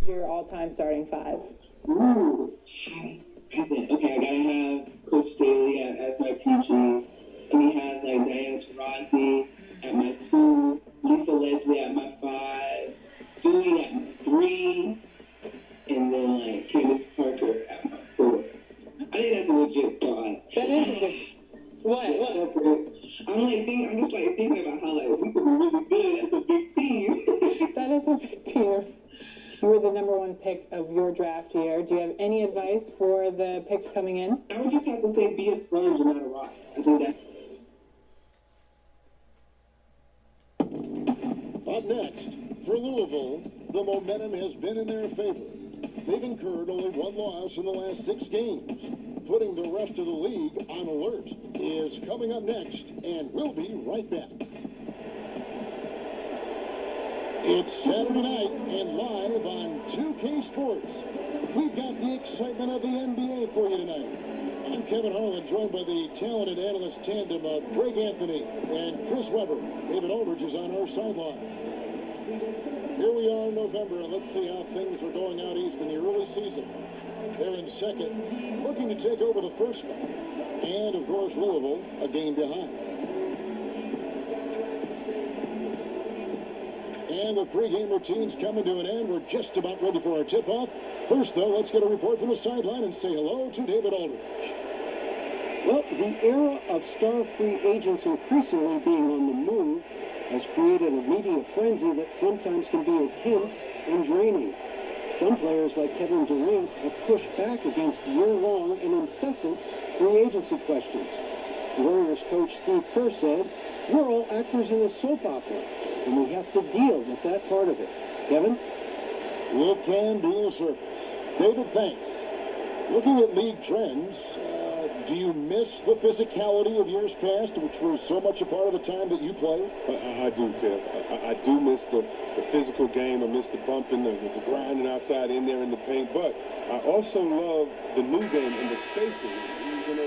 Your all-time starting five. Ooh, present. Okay, I gotta have Coach Staley as my PG. And we have like Diana Taurasi at my 2, Lisa Leslie at my 5, Stewie at my 3, and then like Candace Parker at my 4. I think that's a legit squad. That is a good. What? I'm just thinking about how like we could be really good. That's a big team. That is a big team. You were the number 1 pick of your draft year. Do you have any advice for the picks coming in? I would just have to say be a sponge and not a rock. I think that's. Up next, for Louisville, the momentum has been in their favor. They've incurred only 1 loss in the last 6 games. Putting the rest of the league on alert is coming up next, and we'll be right back. It's Saturday night and live on 2K Sports. We've got the excitement of the NBA for you tonight. I'm Kevin Harlan, joined by the talented analyst tandem of Greg Anthony and Chris Webber. David Aldridge is on our sideline. Here we are in November, and let's see how things are going out east in the early season. They're in second, looking to take over the first spot. And, of course, Louisville, a game behind. And with pregame routines coming to an end, we're just about ready for our tip-off. First, though, let's get a report from the sideline and say hello to David Aldridge. Well, the era of star free agents increasingly being on the move has created a media frenzy that sometimes can be intense and draining. Some players, like Kevin Durant, have pushed back against year-long and incessant free agency questions. Warriors coach Steve Kerr said, "We're all actors in a soap opera, and we have to deal with that part of it." Kevin? It can be a circus. David, thanks. Looking at league trends, do you miss the physicality of years past, which was so much a part of the time that you played? I do, Kev. I do miss the physical game. I miss the bumping, the grinding outside in there in the paint. But I also love the new game and the spacing. You know,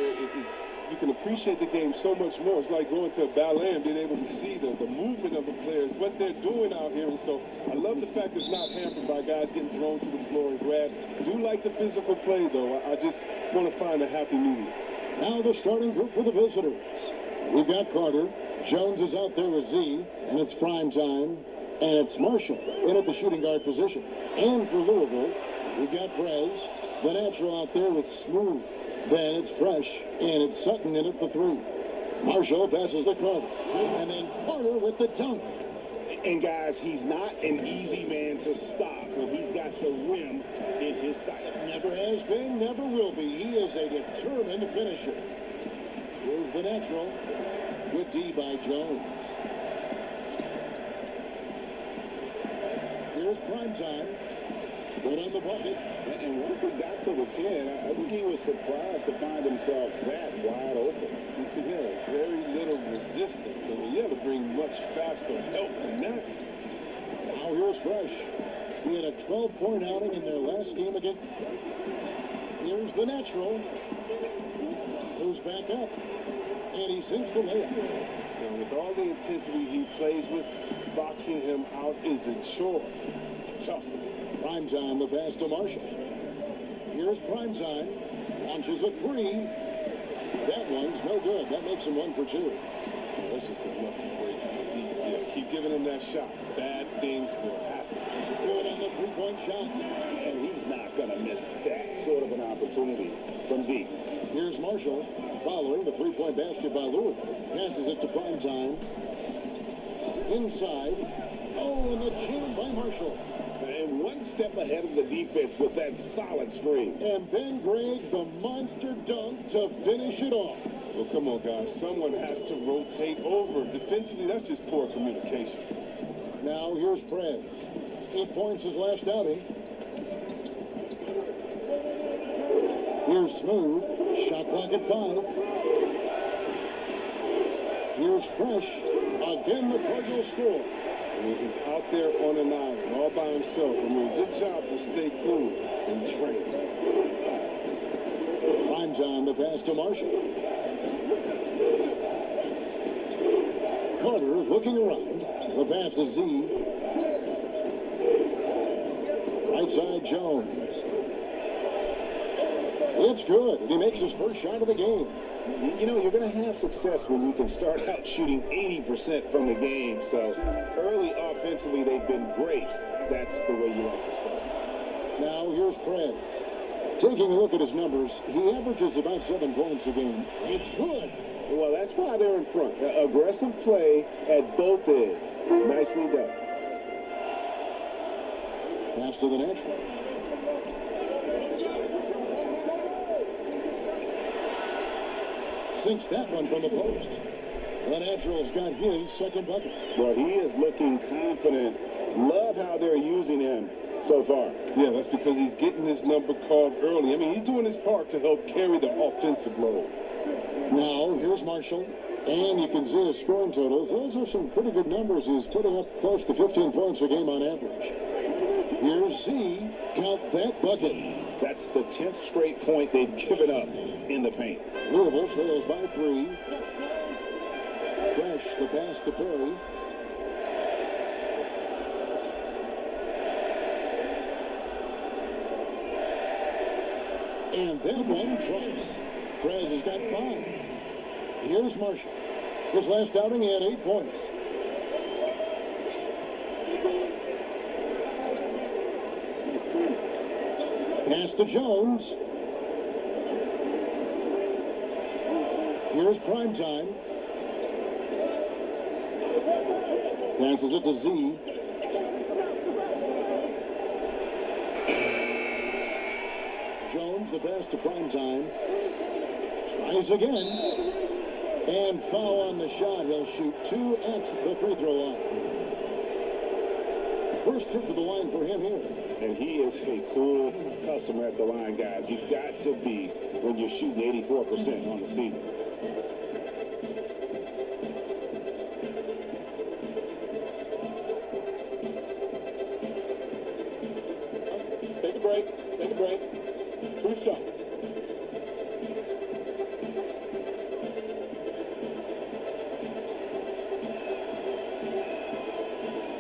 you can appreciate the game so much more. It's like going to a ballet and being able to see the movement of the players, what they're doing out here. And so I love the fact it's not hampered by guys getting thrown to the floor and grabbed. I do like the physical play, though. I just want to find a happy medium. Now the starting group for the visitors. We've got Carter. Jones is out there with Z, and it's prime time. And it's Marshall in at the shooting guard position. And for Louisville, we've got Prez, the natural out there with Smooth. Then it's Fresh, and it's Sutton in at the 3. Marshall passes to Carter. And then Carter with the dunk. And guys, he's not an easy man to stop when he's got the rim in his sights. Never has been, never will be. He is a determined finisher. Here's the natural. Good D by Jones. Here's primetime. Good on the bucket. And once he got to the 10, I think he was surprised to find himself that wide open. Yeah, very little resistance. I mean, you have to bring much faster help than that. Now here's Fresh. He had a 12-point outing in their last game again. Here's the natural. Goes back up. And he sinks the layup. And with all the intensity he plays with, boxing him out is a chore. Tough. Primetime, the pass to Marshall. Here's Primetime. Launches a 3. That one's no good. That makes him 1 for 2. That's just a lucky break. Yeah, keep giving him that shot. Bad things will happen. Good on the 3-point shot. And he's not going to miss that sort of an opportunity from deep. Here's Marshall following the 3-point basket by Louisville. Passes it to Primetime. Inside. Oh, and the jam by Marshall. And one step ahead of the defense with that solid screen. And then Greg, the monster dunk to finish it off. Well, come on, guys. Someone has to rotate over. Defensively, that's just poor communication. Now here's Prez. 8 points his last outing. Here's Smooth. Shot clock at 5. Here's Fresh. Again, the Cardinals score. I mean, he's out there on an island all by himself. I mean, good job to stay cool and train. Primetime, the pass to Marshall. Carter looking around. The pass to Z. Right side, Jones. It's good, and he makes his first shot of the game. You know, you're going to have success when you can start out shooting 80% from the game. So early offensively, they've been great. That's the way you like to start. Now here's Prez. Taking a look at his numbers, he averages about 7 points a game. It's good. Well, that's why they're in front. Aggressive play at both ends. Nicely done. Pass to the natural. Sinks that one from the post. The natural's got his second bucket. Well, he is looking confident. Love how they're using him so far. Yeah, that's because he's getting his number called early. I mean, he's doing his part to help carry the offensive load. Now, here's Marshall. And you can see his scoring totals. Those are some pretty good numbers. He's putting up close to 15 points a game on average. Here's Z. Count that bucket. That's the 10th straight point they've given up in the paint. Louisville trails by 3. Fresh the pass to Perry. And that one twice. Prez has got 5. Here's Marshall. His last outing, he had 8 points. Pass to Jones. Here's prime time. Passes it to Z. Jones, the pass to prime time. Tries again. And foul on the shot. He'll shoot 2 at the free throw line. First trip to the line for him here. And he is a cool customer at the line, guys. You've got to be when you're shooting 84% on the season. Take a break. Take a break. 2 shots.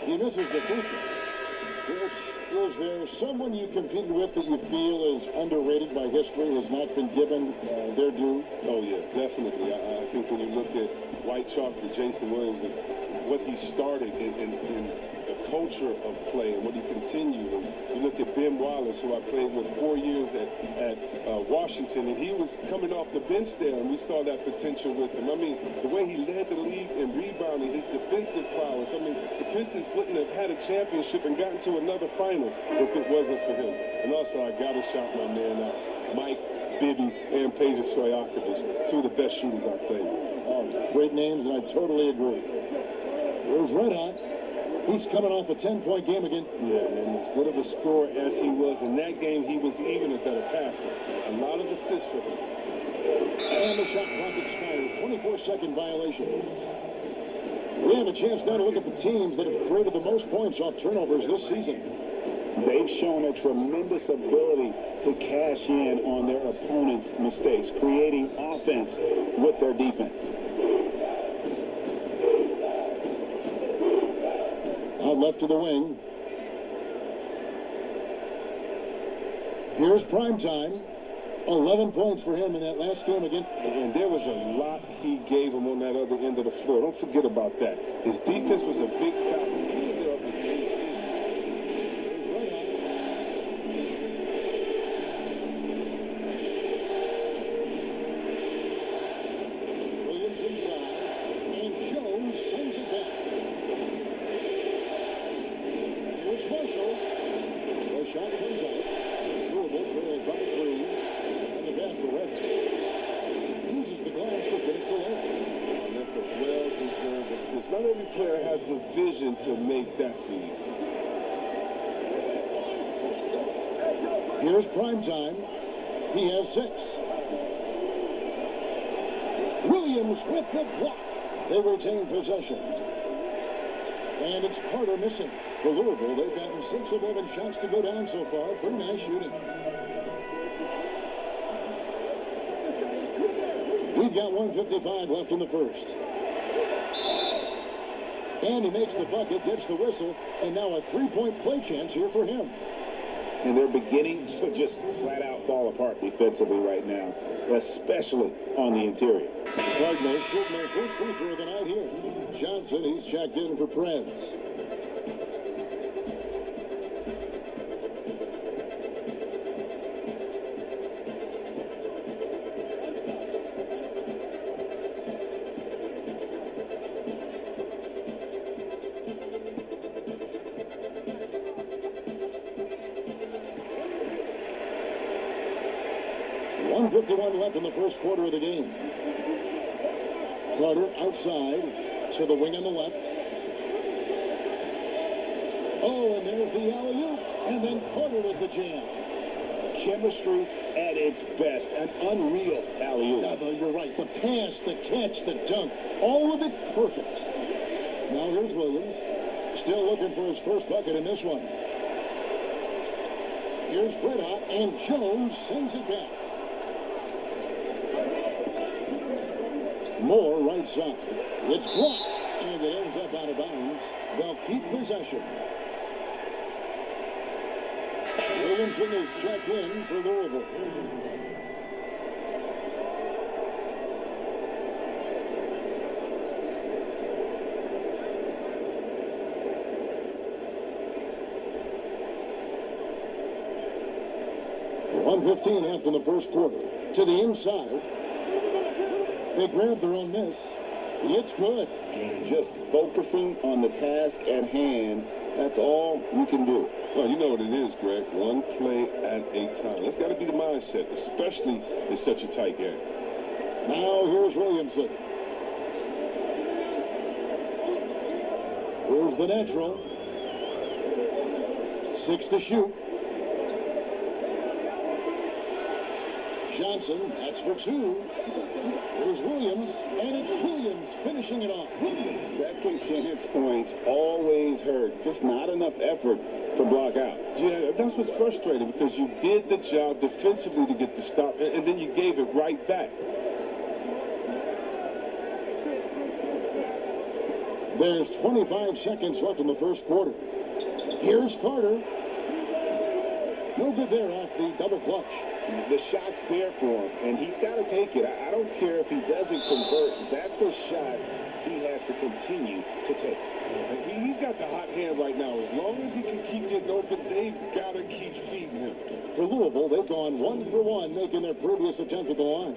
He misses the free throw. Is there someone you competed with that you feel is underrated by history, has not been given their due? Oh, yeah, definitely. I think when you look at White Chalk and Jason Williams and what he started in the culture of play and what he continued, and you look at Ben Wallace, who I played with 4 years at Washington, and he was coming off the bench there, and we saw that potential with him. I mean, the way he led the league in rebounding, his defensive prowess. I mean, the Pistons wouldn't have had a championship and gotten to another final if it wasn't for him. And also, I got to shout my man out, Mike Bibby and Peja Stojakovic, 2 of the best shooters I played with. Oh, great names, and I totally agree. Here's Red Hot. He's coming off a 10-point game again. Yeah, and as good of a scorer as he was in that game, he was even a better passer. A lot of assists for him. And the shot clock expires. 24-second violation. We have a chance now to look at the teams that have created the most points off turnovers this season. They've shown a tremendous ability to cash in on their opponent's mistakes, creating offense with their defense. Out left to the wing. Here's prime time. 11 points for him in that last game again. And there was a lot he gave him on that other end of the floor. Don't forget about that. His defense was a big factor. He was there up at the end. Williams inside. And Jones sends it back. Here's Marshall. The shot comes out. Louisville trails by 3. And the pass to Red. Uses the glass to finish the layup. And that's a well-deserved assist. Not every player has the vision to make that feed. Here's prime time. He has 6. Williams with the block. They retain possession. And it's Carter missing. For Louisville, they've gotten 6 of 11 shots to go down so far. Pretty nice shooting. We've got 1:55 left in the first. And he makes the bucket, gets the whistle, and now a 3-point play chance here for him. And they're beginning to just flat out fall apart defensively right now, especially on the interior. Cardinals shooting their first free throw of the night here. Johnson, he's checked in for Preds. .151 left in the first quarter of the game. Carter outside to the wing on the left. Oh, and there's the alley-oop. And then Carter with the jam. Chemistry at its best. An unreal alley-oop. Yeah, though, you're right. The pass, the catch, the dunk. All of it perfect. Now here's Williams. Still looking for his first bucket in this one. Here's Red Hot, and Jones sends it back. Moore right side. It's blocked, and it ends up out of bounds. They'll keep possession. Williamson is checked in for Louisville. .115 left in the first quarter. To the inside. They grab their own miss. It's good. Just focusing on the task at hand. That's all you can do. Well, you know what it is, Greg. One play at a time. That's got to be the mindset, especially in such a tight game. Now here's Williamson. Here's the natural. 6 to shoot. Johnson, that's for 2. Here's Williams, and it's Williams finishing it off. Second chance points always hurt. Just not enough effort to block out. Yeah, that's what's frustrating because you did the job defensively to get the stop, and then you gave it right back. There's 25 seconds left in the first quarter. Here's Carter. No good there off the double clutch. The shot's there for him, and he's got to take it. I don't care if he doesn't convert. That's a shot he has to continue to take. He's got the hot hand right now. As long as he can keep getting open, they've got to keep feeding him. For Louisville, they've gone 1 for 1, making their previous attempt at the line.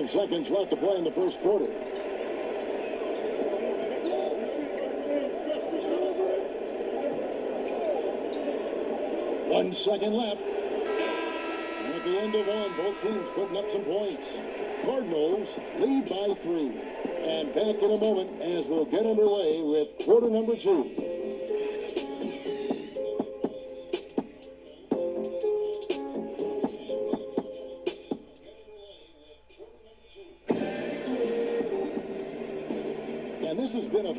Seconds left to play in the first quarter. One second left. And at the end of one, both teams putting up some points. Cardinals lead by 3. And back in a moment as we'll get underway with quarter number 2.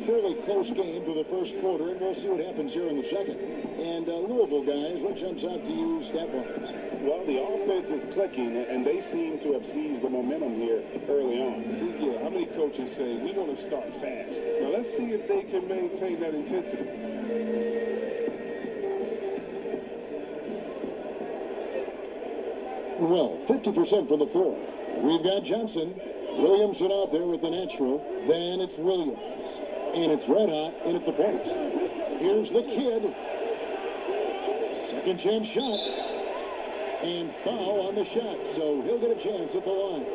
Fairly close game to the first quarter, and we'll see what happens here in the second. And Louisville guys, what jumps out to you stat-wise? Well, the offense is clicking, and they seem to have seized the momentum here early on. Yeah, how many coaches say, we want to start fast? Now, let's see if they can maintain that intensity. Well, 50% from the floor. We've got Johnson. Williamson out there with the natural. Then it's Williams. And it's Red Hot in at the point. Here's the kid. Second chance shot. And foul on the shot. So he'll get a chance at the line.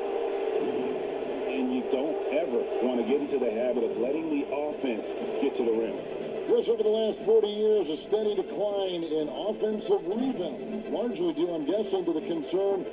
And you don't ever want to get into the habit of letting the offense get to the rim. Chris, over the last 40 years, a steady decline in offensive rebound, largely due, I'm guessing, to the concern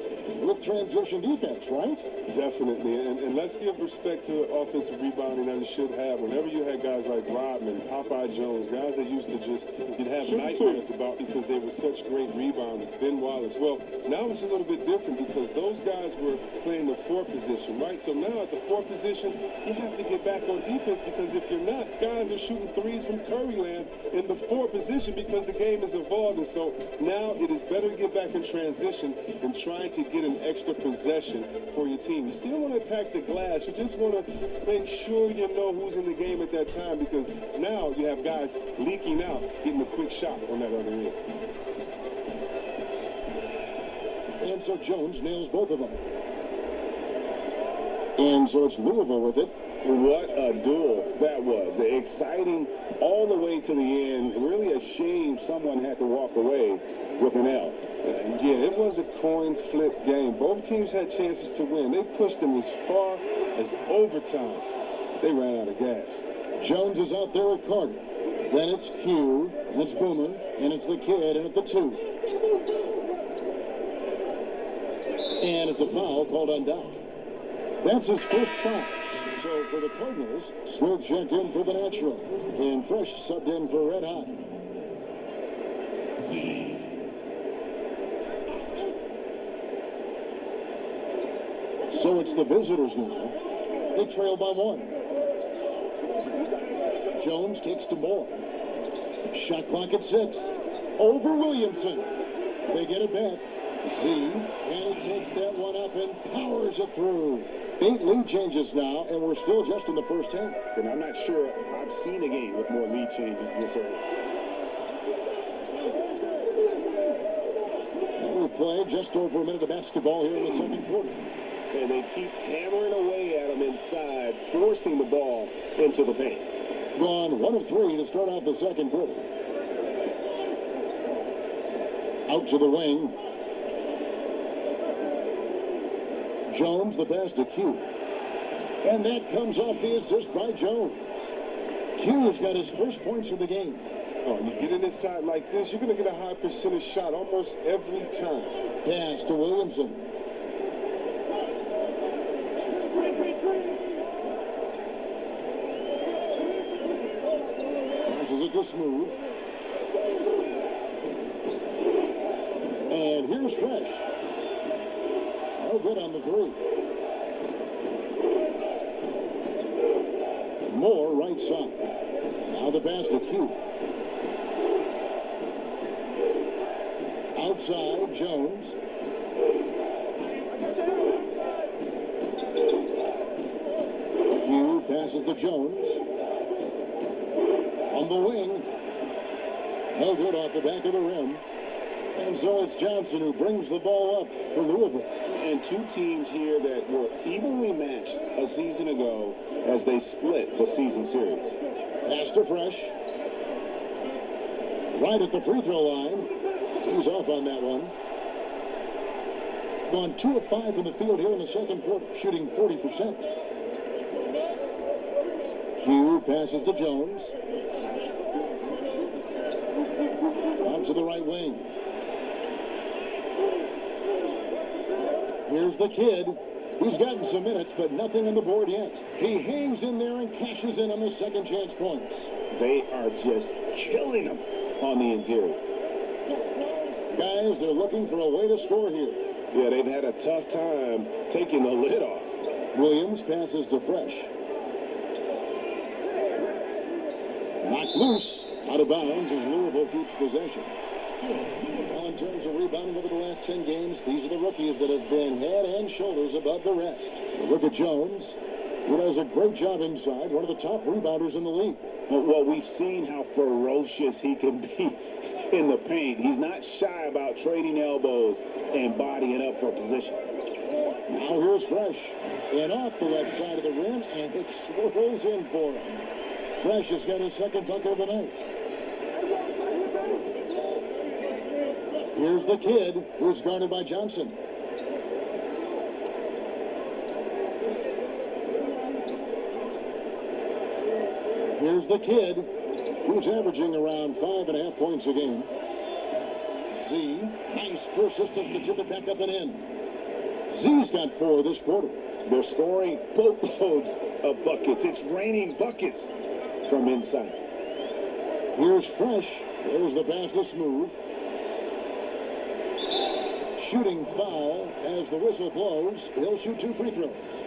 with transition defense, right? Definitely, and let's give respect to offensive rebounding that it should have. Whenever you had guys like Rodman, Popeye Jones, guys that used to just, you'd have nightmares about because they were such great rebounders, Ben Wallace. Well, now it's a little bit different because those guys were playing the 4 position, right? So now at the 4 position, you have to get back on defense because if you're not, guys are shooting threes from Curryland in the 4 position because the game is evolving. So now it is better to get back in transition than trying to get an extra possession for your team. You still want to attack the glass. You just want to make sure you know who's in the game at that time because now you have guys leaking out, getting a quick shot on that other end. And so Jones nails both of them. And so it's Louisville with it. What a duel that was. Exciting all the way to the end. Really a shame someone had to walk away with an L. Yeah, it was a coin flip game. Both teams had chances to win. They pushed them as far as overtime. They ran out of gas. Jones is out there with Carter. Then it's Q, and it's Booman, and it's the kid, and at the 2. And it's a foul called on Doc. That's his first foul. So for the Cardinals, Smith checked in for the natural, and Fresh subbed in for Red Hot. So it's the visitors now. They trail by 1. Jones kicks to Moore. Shot clock at 6. Over Williamson. They get it back. Z, and he takes that one up and powers it through. 8 lead changes now, and we're still just in the first half. And I'm not sure I've seen a game with more lead changes this early. And we play just over a minute of basketball here in the second quarter. And they keep hammering away at them inside, forcing the ball into the paint. Gone 1 of 3 to start out the second quarter. Out to the wing. Jones, the pass to Q. And that comes off the assist by Jones. Q's got his first points of the game. Oh, you get it inside like this, you're going to get a high percentage shot almost every time. Pass to Williamson. Passes it to Smooth. And here's Fresh. No good on the 3. Moore right side. Now the pass to Q. Outside, Jones. Q passes to Jones. On the wing. No good off the back of the rim. And so it's Johnson who brings the ball up for Louisville. And 2 teams here that were evenly matched a season ago as they split the season series. Pass to Fresh. Right at the free throw line. He's off on that one. Gone 2 of 5 from the field here in the second quarter, shooting 40%. Q passes to Jones. Out to the right wing. Here's the kid. He's gotten some minutes, but nothing on the board yet. He hangs in there and cashes in on the second chance points. They are just killing them on the interior. Guys, they're looking for a way to score here. Yeah, they've had a tough time taking the lid off. Williams passes to Fresh. Knocked loose. Out of bounds as Louisville keeps possession. Well, in terms of rebounding over the last 10 games, these are the rookies that have been head and shoulders above the rest. Look at Jones. He does a great job inside, one of the top rebounders in the league. Well, we've seen how ferocious he can be in the paint. He's not shy about trading elbows and bodying up for position. Now here's Fresh. And off the left side of the rim, and it swirls in for him. Fresh has got his second bucket of the night. Here's the kid, who's guarded by Johnson. Here's the kid. He's averaging around 5.5 points a game. Z, nice persistence to tip it back up and in. Z's got 4 this quarter. They're scoring boatloads of buckets. It's raining buckets from inside. Here's Fresh. There's the pass to Smooth. Shooting foul as the whistle blows. He'll shoot 2 free throws.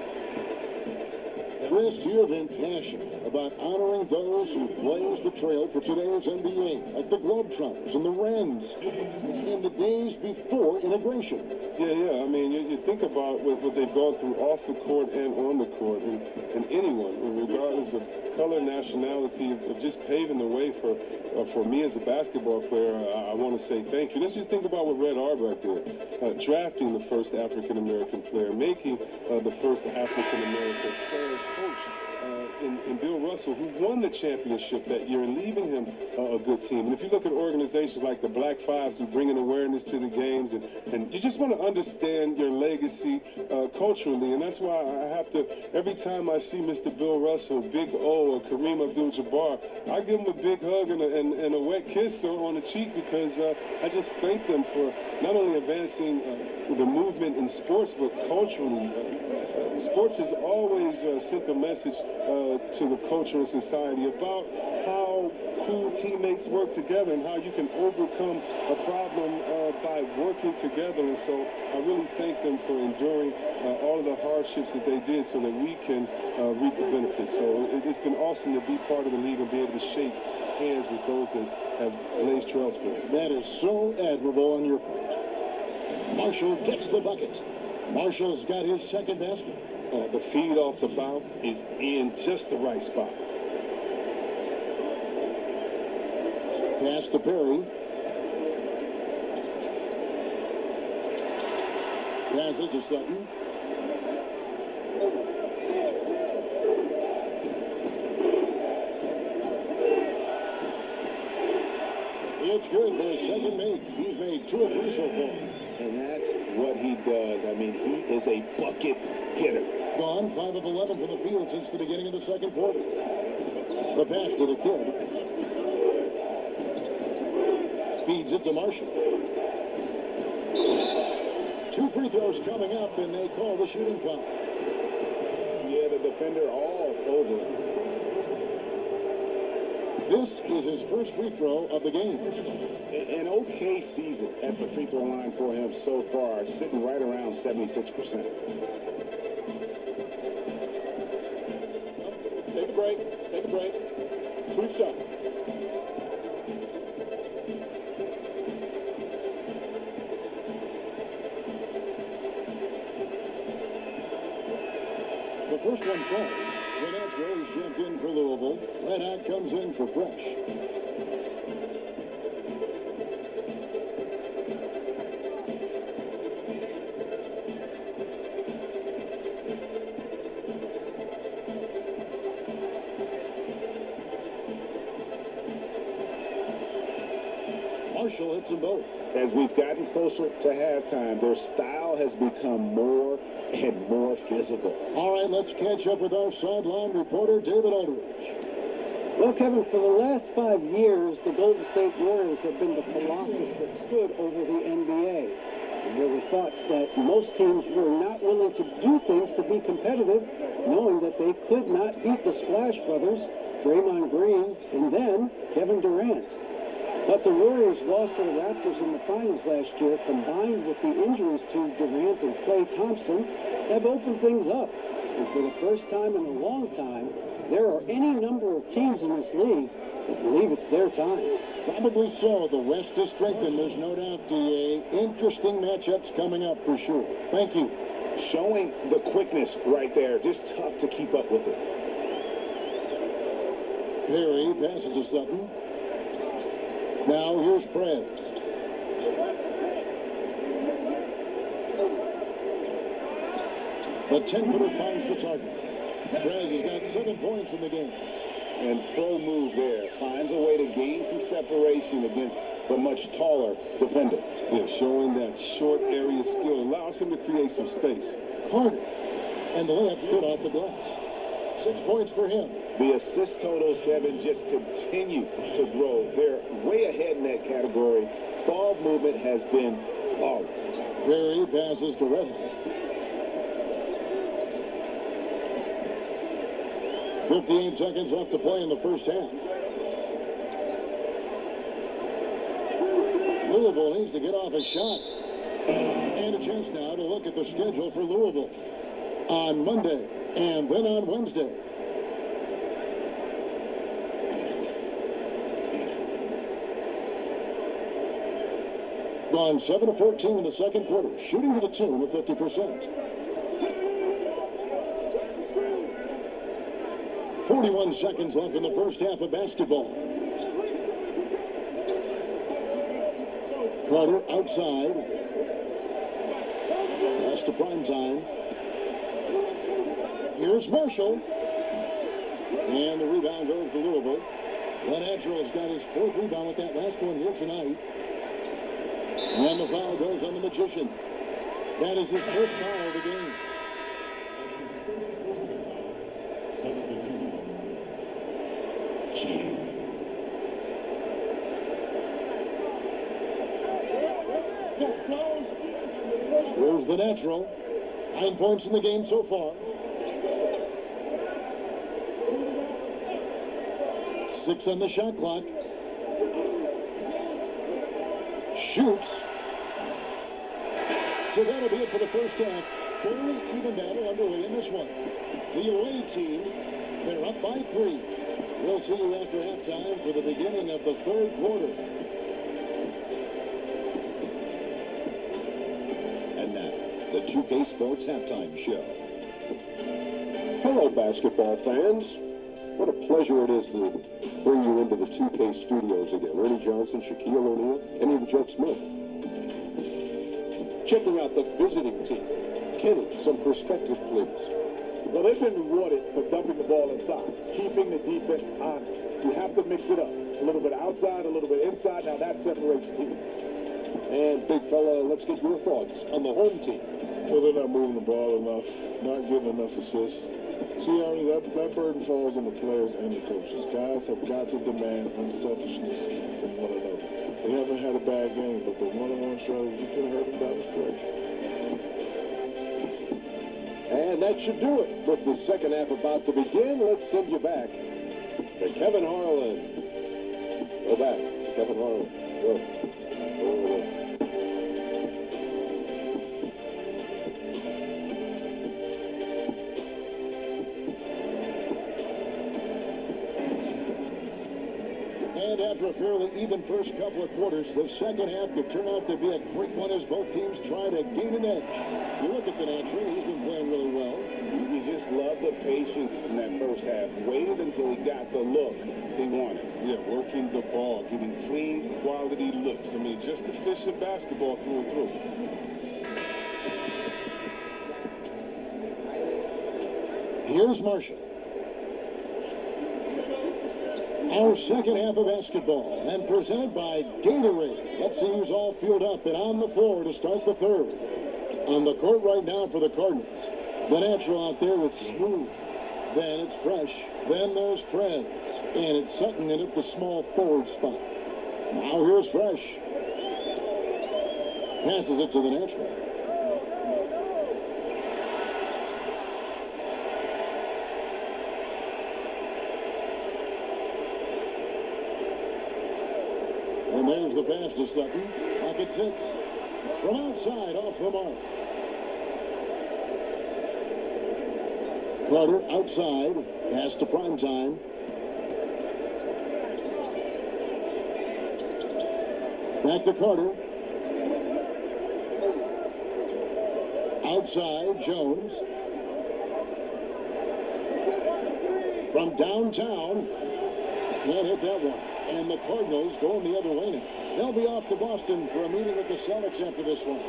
Chris, you have been passionate about honoring those who blazed the trail for today's NBA, like the Globetrotters and the Wrens, in the days before integration. Yeah. I mean, you think about what they've gone through off the court and on the court, and anyone, regardless of color, nationality, of just paving the way for me as a basketball player. I want to say thank you. Let's just think about what Red Auerbach did, drafting the first African-American player, making the first African-American player coach in Bill Russell, who won the championship that year, and leaving him a good team. And if you look at organizations like the Black Fives, who bringing awareness to the games, and you just want to understand your legacy culturally, and that's why I have to, every time I see Mr. Bill Russell, Big O, or Kareem Abdul-Jabbar, I give him a big hug and a wet kiss on the cheek, because I just thank them for not only advancing the movement in sports, but culturally. Sports has always sent a message to the culture and society about how cool teammates work together and how you can overcome a problem by working together. And so I really thank them for enduring all of the hardships that they did so that we can reap the benefits. So it's been awesome to be part of the league and be able to shake hands with those that have blazed trails for us. That is so admirable on your part. Marshall gets the bucket. Marshall's got his second basket. The feed off the bounce is in just the right spot. Pass to Perry. Pass it to Sutton. It's good for his second make. He's made 2 of 3 so far. And that's what he does. I mean, he is a bucket getter. Gone 5 of 11 from the field since the beginning of the second quarter. The pass to the kid. Feeds it to Marshall. 2 free throws coming up, and they call the shooting foul. Yeah, the defender all over. This is his first free throw of the game. An okay season at the free throw line for him so far, sitting right around 76%. Take a break. 2 shots. The first one falls. Renazzo's jumped in for Louisville. Red out comes in for Fresh. Marshall hits them both. As we've gotten closer to halftime, their style has become more and more physical. All right, let's catch up with our sideline reporter, David Aldridge. Well, Kevin, for the last 5 years, the Golden State Warriors have been the colossus that stood over the NBA. And there were thoughts that most teams were not willing to do things to be competitive, knowing that they could not beat the Splash Brothers, Draymond Green, and then Kevin Durant. But the Warriors lost to the Raptors in the finals last year, combined with the injuries to Durant and Klay Thompson, have opened things up. And for the first time in a long time, there are any number of teams in this league that believe it's their time. Probably so. The West is strengthened, there's no doubt, D.A. Interesting matchups coming up for sure. Thank you. Showing the quickness right there. Just tough to keep up with it. Perry passes to Sutton. Now here's Prez. The 10-footer finds the target. Prez has got 7 points in the game. And pro move there. Finds a way to gain some separation against the much taller defender. Yeah, showing that short area skill allows him to create some space. Carter. And the layup's good off the glass. 6 points for him. The assist totals, Kevin, just continue to grow. They're way ahead in that category. Ball movement has been flawless. Perry passes to Redmond. 58 seconds left to play in the first half. Louisville needs to get off a shot. And a chance now to look at the schedule for Louisville on Monday and then on Wednesday. Gone 7 of 14 in the second quarter, shooting to the tune of 50%. 41 seconds left in the first half of basketball. Carter outside. Pass to prime time. Here's Marshall. And the rebound goes to Louisville. The Natural's got his 4th rebound with that last one here tonight. And the foul goes on the Magician. That is his first foul of the game. Here's the Natural. 9 points in the game so far. 6 on the shot clock. Shoots. So that'll be it for the first half. Fairly even battle underway in this one. The away team, they're up by 3. We'll see you after halftime for the beginning of the third quarter. And now, the 2K Sports Halftime Show. Hello, basketball fans. What a pleasure it is to bring you into the 2K studios again. Ernie Johnson, Shaquille O'Neal, and even Judge Smith. Checking out the visiting team. Kenny, some perspective, please. Well, they've been rewarded for dumping the ball inside, keeping the defense honest. You have to mix it up. A little bit outside, a little bit inside. Now that separates teams. And big fella, let's get your thoughts on the home team. Well, they're not moving the ball enough, not getting enough assists. See, Arnie, that burden falls on the players and the coaches. Guys have got to demand unselfishness from one another. They haven't had a bad game, but the one-on-one strategy could hurt them down the stretch. And that should do it. With the second half about to begin, let's send you back to Kevin Harlan. Go back to Kevin Harlan. Go. And after a fairly even first couple of quarters, the second half could turn out to be a great one as both teams try to gain an edge. You look at the Natural, he's been playing really well. You just love the patience in that first half. Waited until he got the look he wanted. Yeah, working the ball, getting clean, quality looks. I mean, just efficient basketball through and through. Here's Marshall. Our second half of basketball, and presented by Gatorade. Let's see who's all fueled up and on the floor to start the third. On the court right now for the Cardinals. The Natural out there with Smooth. Then it's Fresh. Then there's Prez. And it's Sutton in at the small forward spot. Now here's Fresh. Passes it to the Natural. And there's the pass to Sutton. Pocket 6. From outside, off the mark. Carter outside. Pass to prime time. Back to Carter. Outside, Jones. From downtown. Can't hit that one. And the Cardinals going the other way now. They'll be off to Boston for a meeting with the Celtics after this one.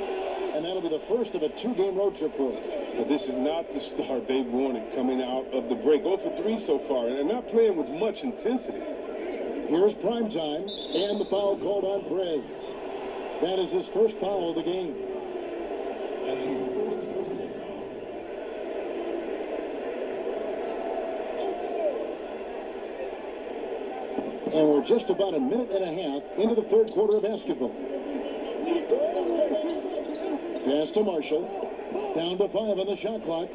And that'll be the first of a 2-game road trip for them. But this is not the start they wanted coming out of the break. 0 for 3 so far, and they're not playing with much intensity. Here's prime time, and the foul called on Perez. That is his first foul of the game. And we're just about a minute and a half into the third quarter of basketball. Pass to Marshall. Down to 5 on the shot clock.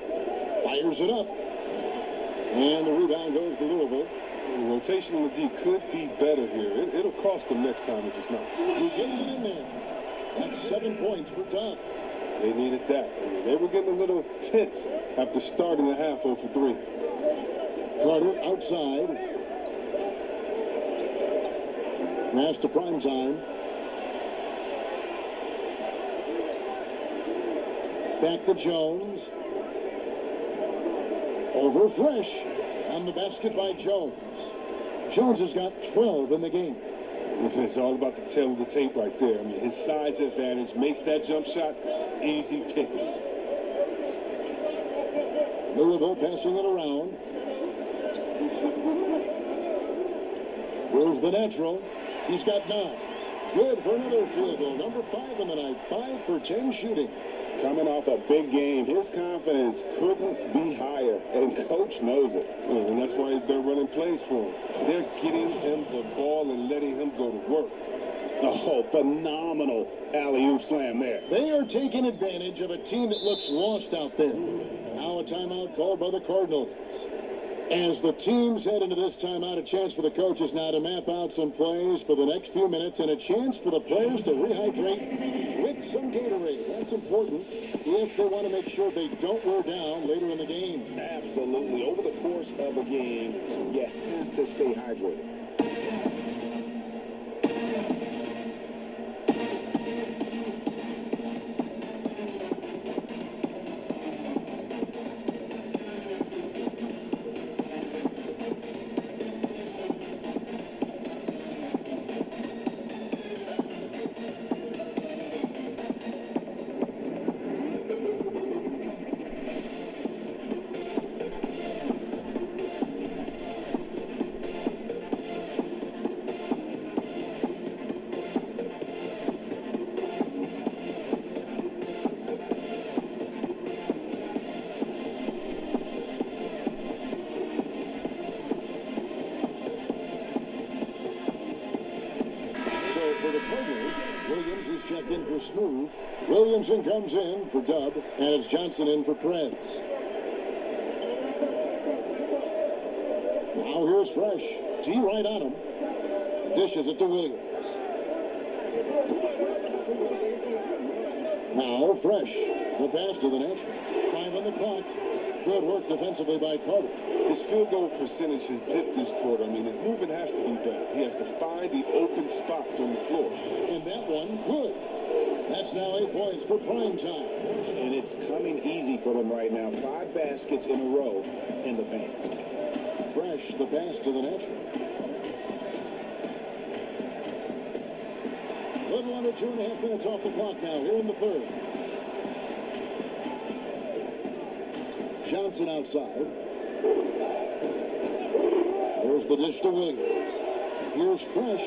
Fires it up. And the rebound goes to Louisville. The rotation in the D could be better here. It'll cost them next time if it's not. He gets it in there. That's 7 points for Doug. They needed that. I mean, they were getting a little tense after starting the half 0 for 3. Carter outside. Pass to Primetime. Back to Jones. Over Fresh. On the basket by Jones. Jones has got 12 in the game. It's all about the tail of the tape right there. I mean, his size advantage makes that jump shot easy pickings. Louisville passing it around. Here's the natural. He's got 9. Good for another field goal. Number 5 in the night. 5 for 10 shooting. Coming off a big game, his confidence couldn't be higher, and coach knows it. And that's why they're running plays for him. They're getting him the ball and letting him go to work. Oh, phenomenal alley-oop slam there. They are taking advantage of a team that looks lost out there. Now a timeout called by the Cardinals. As the teams head into this timeout, a chance for the coaches now to map out some plays for the next few minutes and a chance for the players to rehydrate with some Gatorade. That's important if they want to make sure they don't wear down later in the game. Absolutely. Over the course of a game, you have to stay hydrated. Smooth. Williamson comes in for Dub, and it's Johnson in for Preds. Now here's Fresh. T right on him. Dishes it to Williams. Now Fresh. The pass to the natural. 5 on the clock. Good work defensively by Carter. His field goal percentage has dipped this quarter. I mean, his movement has to be better. He has to find the open spots on the floor. And that one, good. That's now 8 points for Primetime. And it's coming easy for them right now. 5 baskets in a row in the paint. Fresh, the pass to the natural. Little under 2.5 minutes off the clock now, here in the third. Johnson outside. There's the dish to Williams. Here's Fresh.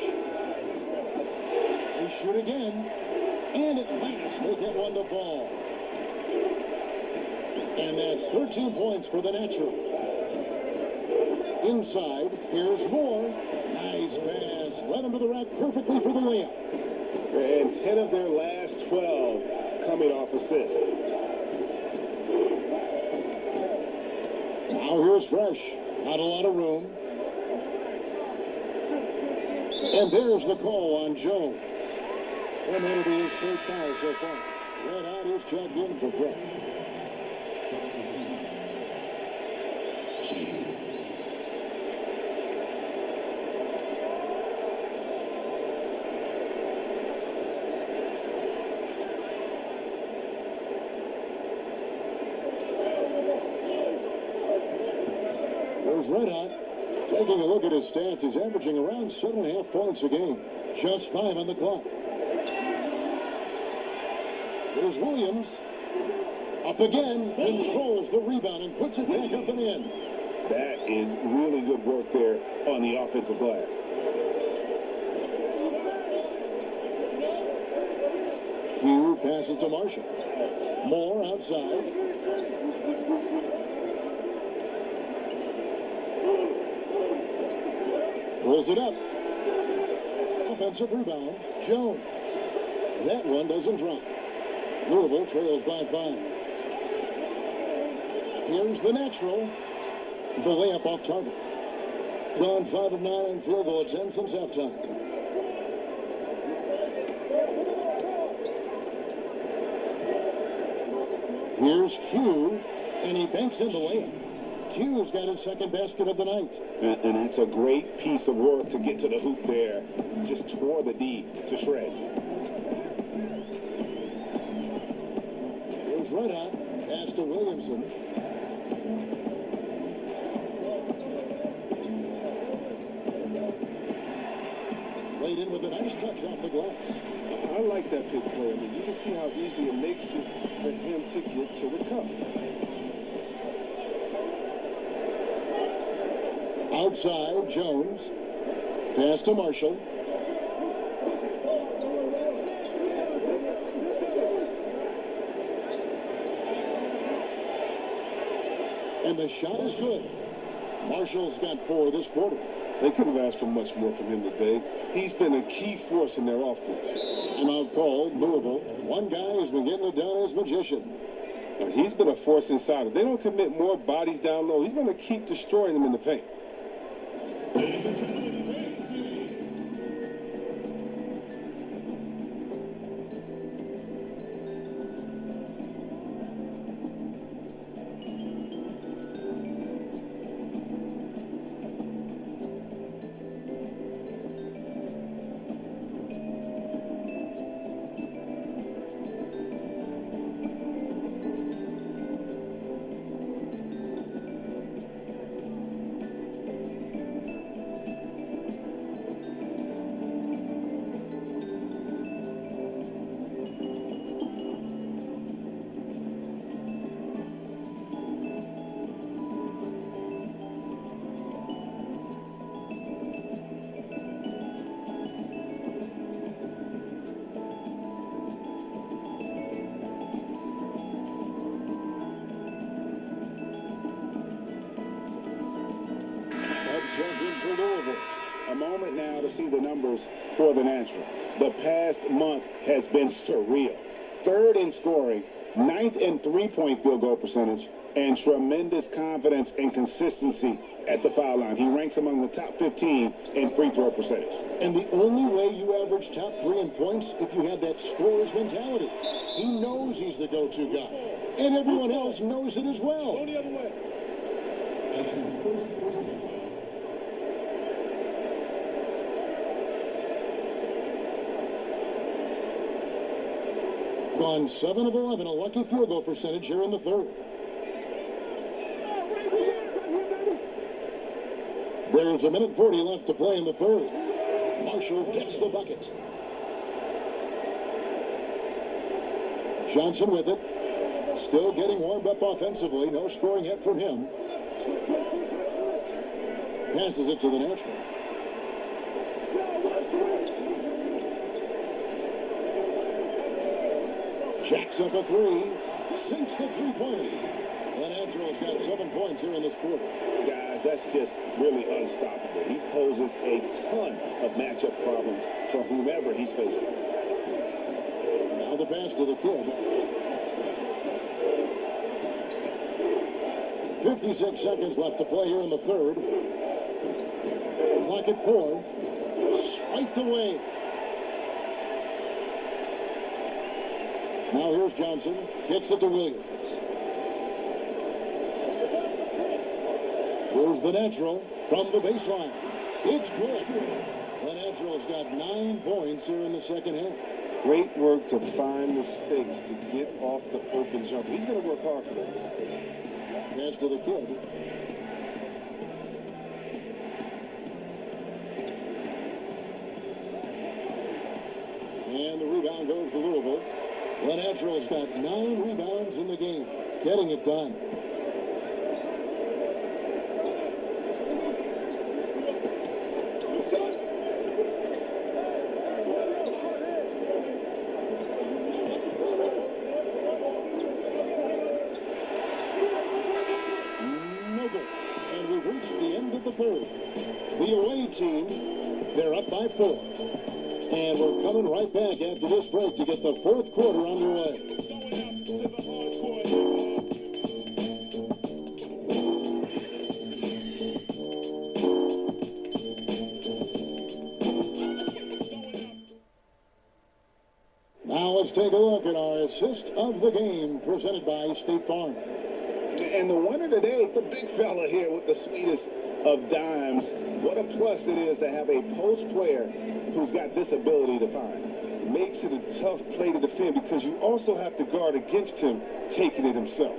They shoot again. And at last, they get one to fall. And that's 13 points for the natural. Inside, here's Moore. Nice pass. Led him to the rack perfectly for the layup. And 10 of their last 12 coming off assists. Now here's Fresh. Not a lot of room. And there's the call on Jones. And that'll be his 3rd foul so far. Red out is checked in for Fresh. There's Red Hot. Taking a look at his stats, he's averaging around 7.5 points a game. Just 5 on the clock. There's Williams. Up again, controls the rebound and puts it back up and in. That is really good work there on the offensive glass. Hugh passes to Marshall. Moore outside. Pulls it up. Offensive rebound, Jones. That one doesn't drop. Louisville trails by 5. Here's the natural. The layup off target. Gone 5 of 9 on field goal attempts since halftime. Here's Q, and he banks in the layup. Q's got his second basket of the night. And that's a great piece of work to get to the hoop there. Just tore the D to shreds. Here's right out. Pass to Williamson. Laid in with a nice touch off the glass. I like that pick play. I mean, you can see how easily it makes it for him to get to the cup. Outside, Jones. Pass to Marshall. And the shot is good. Marshall's got 4 this quarter. They couldn't have asked for much more from him today. He's been a key force in their offense. Timeout called, Louisville. One guy has been getting it done as magician. Now, he's been a force inside. If they don't commit more bodies down low, he's going to keep destroying them in the paint. A moment now to see the numbers for the natural. The past month has been surreal. 3rd in scoring, 9th in three-point field goal percentage, and tremendous confidence and consistency at the foul line. He ranks among the top 15 in free throw percentage. And the only way you average top 3 in points if you have that scorer's mentality. He knows he's the go-to guy. And everyone else knows it as well. Go the other way. Gone 7 of 11, a lucky field goal percentage here in the 3rd. There's a minute 40 left to play in the 3rd. Marshall gets the bucket. Johnson with it. Still getting warmed up offensively. No scoring yet from him. Passes it to the natural. Jacks up a 3. Sinks the 3-pointer. The natural's got 7 points here in this quarter. Guys, that's just really unstoppable. He poses a ton of matchup problems for whomever he's facing. Now the pass to the kid. 56 seconds left to play here in the 3rd. Clock at 4. Swiped away. Now here's Johnson. Kicks it to Williams. Here's the natural from the baseline. It's good. The natural's got 9 points here in the second half. Great work to find the space to get off the open jumper. He's going to work hard for this. Pass to the kid. And the rebound goes to Louisville. The natural's got 9 rebounds in the game. Getting it done. No good. And we've reached the end of the 3rd. The away team, they're up by 4. And we're coming right back after this break to get the fourth quarter underway. Now let's take a look at our assist of the game presented by State Farm. And the winner today, the big fella here with the sweetest of dimes. What a plus it is to have a post player who's got this ability to find. Makes it a tough play to defend because you also have to guard against him taking it himself.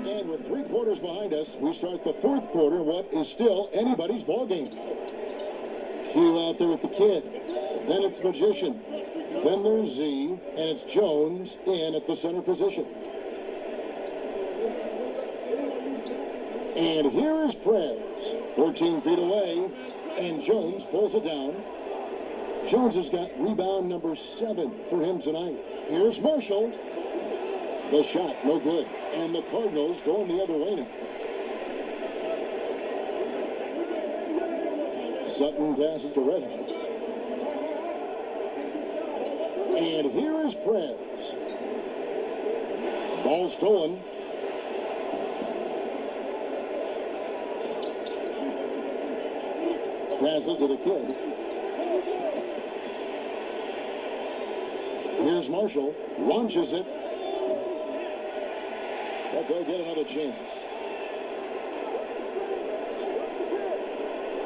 And with 3 quarters behind us, we start the fourth quarter, what is still anybody's ball game. Q out there with the kid. Then it's Magician. Then there's Z, and it's Jones in at the center position. And here is Prez, 14 feet away, and Jones pulls it down. Jones has got rebound number 7 for him tonight. Here's Marshall. The shot, no good. And the Cardinals going the other way now. Sutton passes to Redhawk. And here is Prez. Ball stolen. Passes to the kid. Here's Marshall. Launches it. But they'll get another chance.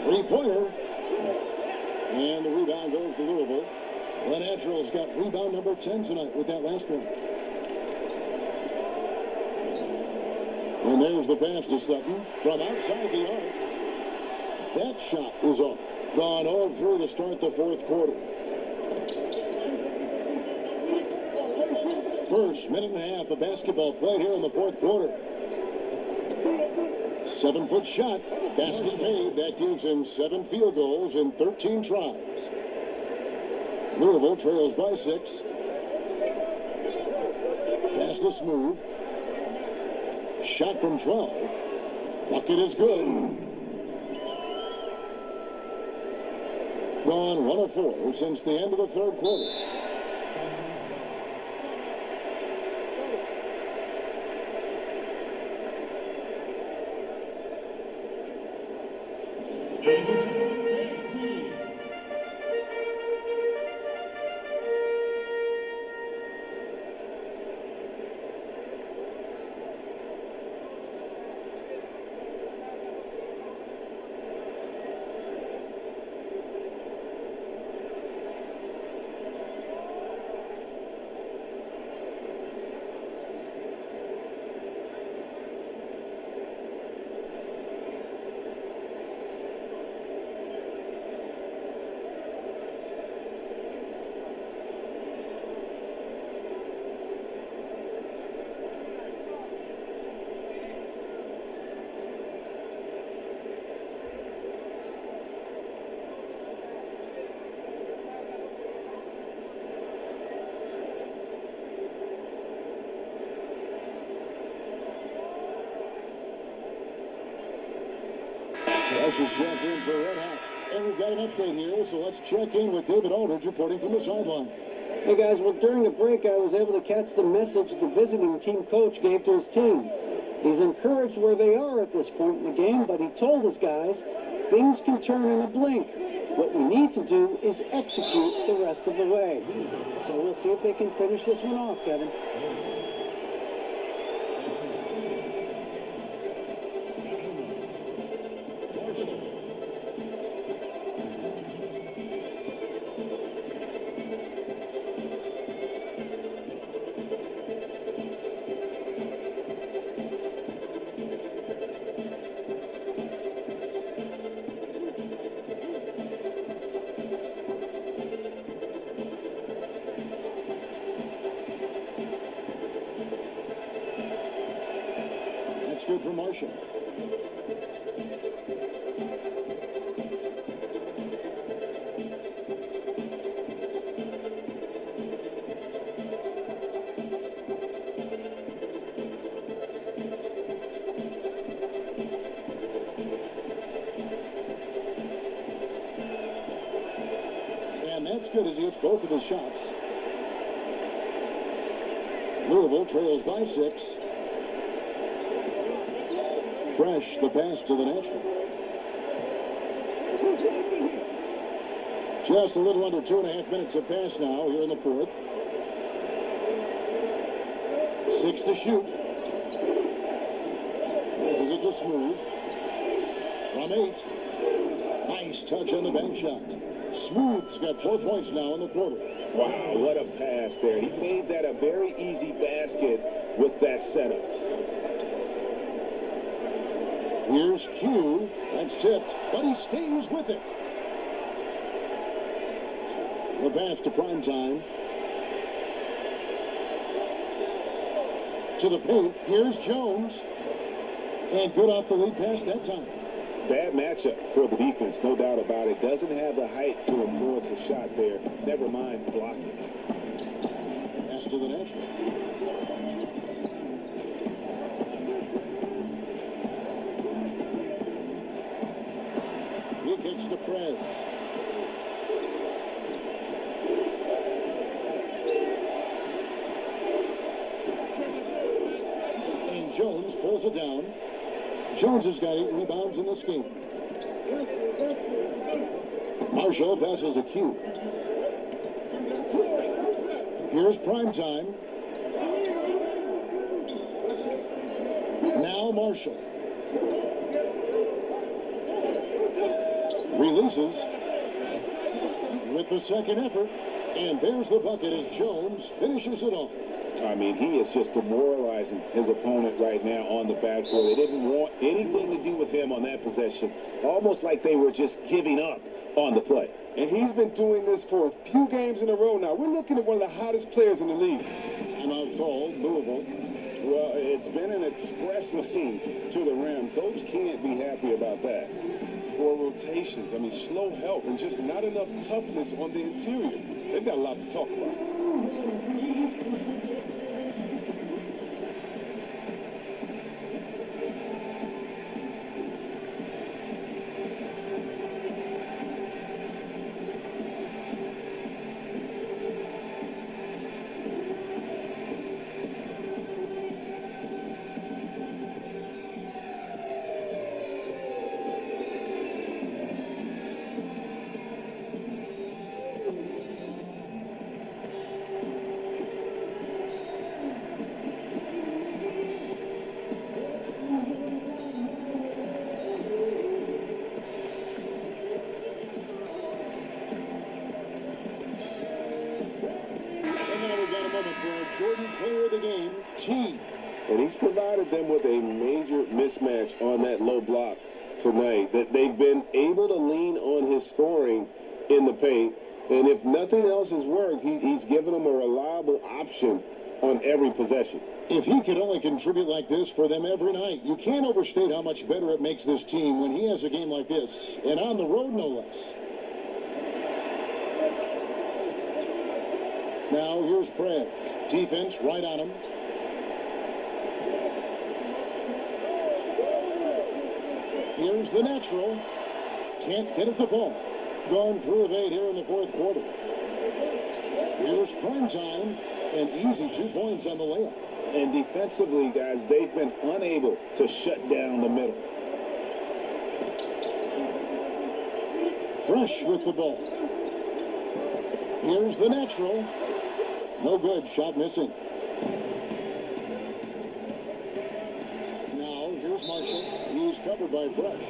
3-pointer. And the rebound goes to Louisville. The Naturals got rebound number 10 tonight with that last one. And there's the pass to Sutton from outside the arc. That shot is off. Gone 0-3 to start the fourth quarter. First minute and a half of basketball played here in the fourth quarter. 7-foot shot. Basket made. That gives him 7 field goals in 13 tries. Louisville trails by 6. Pass to Smooth. Shot from 12. Bucket is good. Gone 1 of 4 since the end of the third quarter. Rush is checked in for Red Hot. And we've got an update here, so let's check in with David Aldridge reporting from the sideline. Hey guys, well during the break I was able to catch the message the visiting team coach gave to his team. He's encouraged where they are at this point in the game, but he told his guys things can turn in a blink. What we need to do is execute the rest of the way. So we'll see if they can finish this one off, Kevin. Good for Marshall. good as he hits both of his shots. Louisville trails by 6. Fresh, the pass to the natural. Just a little under 2.5 minutes have passed now here in the fourth. 6 to shoot. Passes it to Smooth. From 8. Nice touch on the bank shot. Smooth's got 4 points now in the quarter. Wow, what a pass there. He made that a very easy basket with that setup. Here's Q. That's tipped, but he stays with it. The pass to Primetime. To the paint. Here's Jones. And good off the lead pass that time. Bad matchup for the defense, no doubt about it. Doesn't have the height to influence the shot there. Never mind blocking. Pass to the natural. He kicks to Prez. And Jones pulls it down. Jones has got 8 rebounds in this game. Marshall passes to Q. Here's Primetime. Now Marshall. Releases with the second effort. And there's the bucket as Jones finishes it off. I mean, he is just demoralizing his opponent right now on the backboard. They didn't want anything to do with him on that possession. Almost like they were just giving up on the play. And he's been doing this for a few games in a row now. We're looking at one of the hottest players in the league. Timeout called, Louisville. Well, it's been an express lane to the rim. Coach can't be happy about that. Poor rotations. I mean, slow help and just not enough toughness on the interior. They've got a lot to talk about. Player of the game, T. And he's provided them with a major mismatch on that low block tonight. That they've been able to lean on his scoring in the paint. And if nothing else has worked, he's given them a reliable option on every possession. If he could only contribute like this for them every night, you can't overstate how much better it makes this team when he has a game like this, and on the road no less. Now here's Prez. Defense right on him. Here's the natural. Can't get it to fall. Gone through with 8 here in the fourth quarter. Here's Primetime. An easy 2 points on the layup. And defensively, guys, they've been unable to shut down the middle. Fresh with the ball. Here's the natural. No good. Shot missing. Now, here's Marshall. He's covered by Fresh.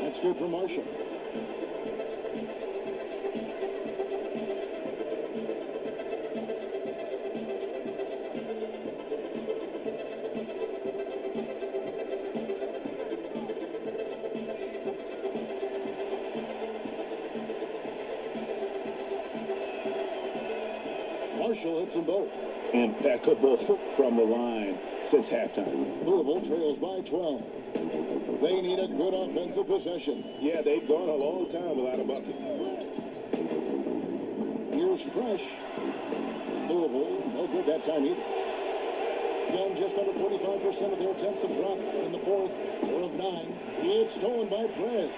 That's good for Marshall. Marshall hits them both. Impeccable from the line since halftime. Louisville trails by 12. They need a good offensive possession. Yeah, they've gone a long time without a bucket. Here's Fresh. Louisville, no good that time either. Young just under 45% of their attempts to drop in the fourth, 4 of 9. It's stolen by Prez.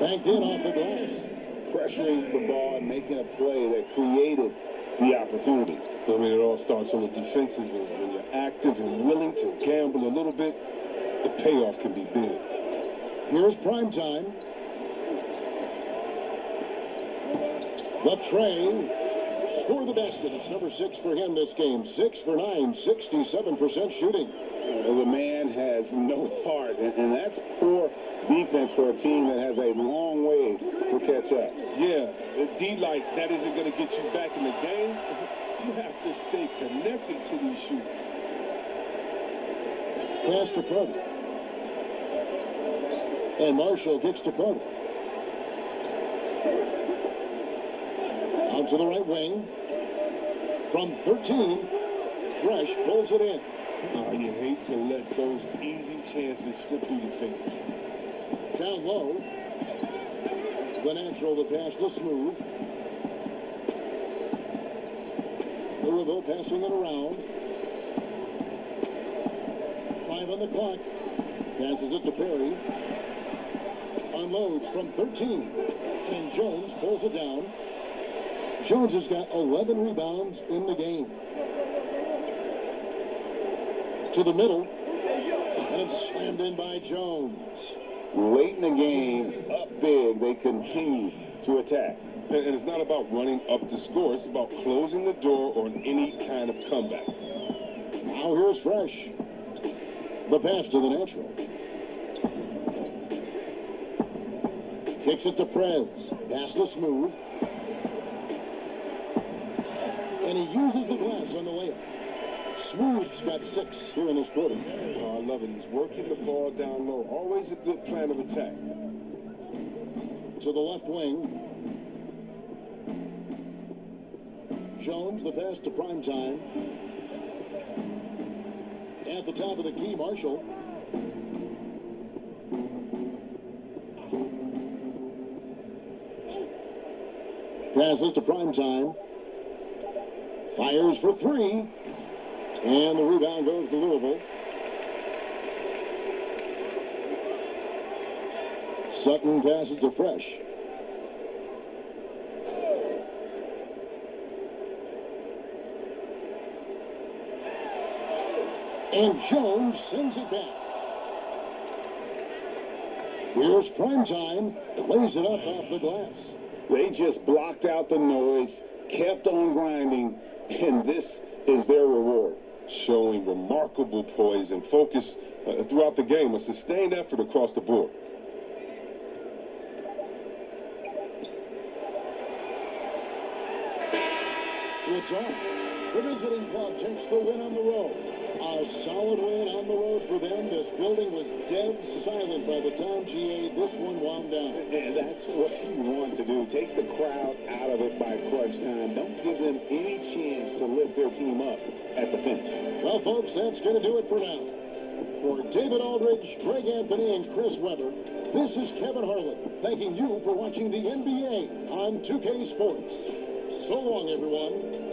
Banked in off the glass. Pressuring the ball and making a play that created the opportunity. I mean, it all starts on the defensive end. When you're active and willing to gamble a little bit, the payoff can be big. Here's prime time. The Trey score the basket. It's number 6 for him this game. 6 for 9, 67% shooting. The man has no heart, and that's poor defense for a team that has a long way to catch up. Yeah, D-like, that isn't going to get you back in the game. You have to stay connected to these shooters. Pass to Carter. And Marshall kicks to Carter. Out to the right wing. From 13, Fresh pulls it in. You hate to let those easy chances slip through your fingers. Down low. The natural, the pass to Smooth. Louisville passing it around. 5 on the clock. Passes it to Perry. Unloads from 13. And Jones pulls it down. Jones has got 11 rebounds in the game. To the middle. And it's slammed in by Jones. Late in the game, up big, they continue to attack. And it's not about running up the score. It's about closing the door on any kind of comeback. Now here's Fresh. The pass to the natural. Kicks it to Prez. Pass to Smooth. And he uses the glass on the layup. Smooth's got 6 here in this quarter. Oh, I love it. He's working the ball down low. Always a good plan of attack. To the left wing. Jones, the pass to Primetime. At the top of the key, Marshall. Passes to Primetime. Fires for 3. And the rebound goes to Louisville. Sutton passes to Fresh. And Jones sends it back. Here's Primetime. Lays it up off the glass. They just blocked out the noise, kept on grinding, and this is their reward. Showing remarkable poise and focus throughout the game. A sustained effort across the board. It's on. The visiting club takes the win on the road. A solid win on the road for them. This building was dead silent by the time this one wound down. And that's what you want to do. Take the crowd out of it by crunch time. Don't give them any chance to lift their team up at the finish. Well, folks, that's going to do it for now. For David Aldridge, Greg Anthony, and Chris Webber, this is Kevin Harlan thanking you for watching the NBA on 2K Sports. So long, everyone.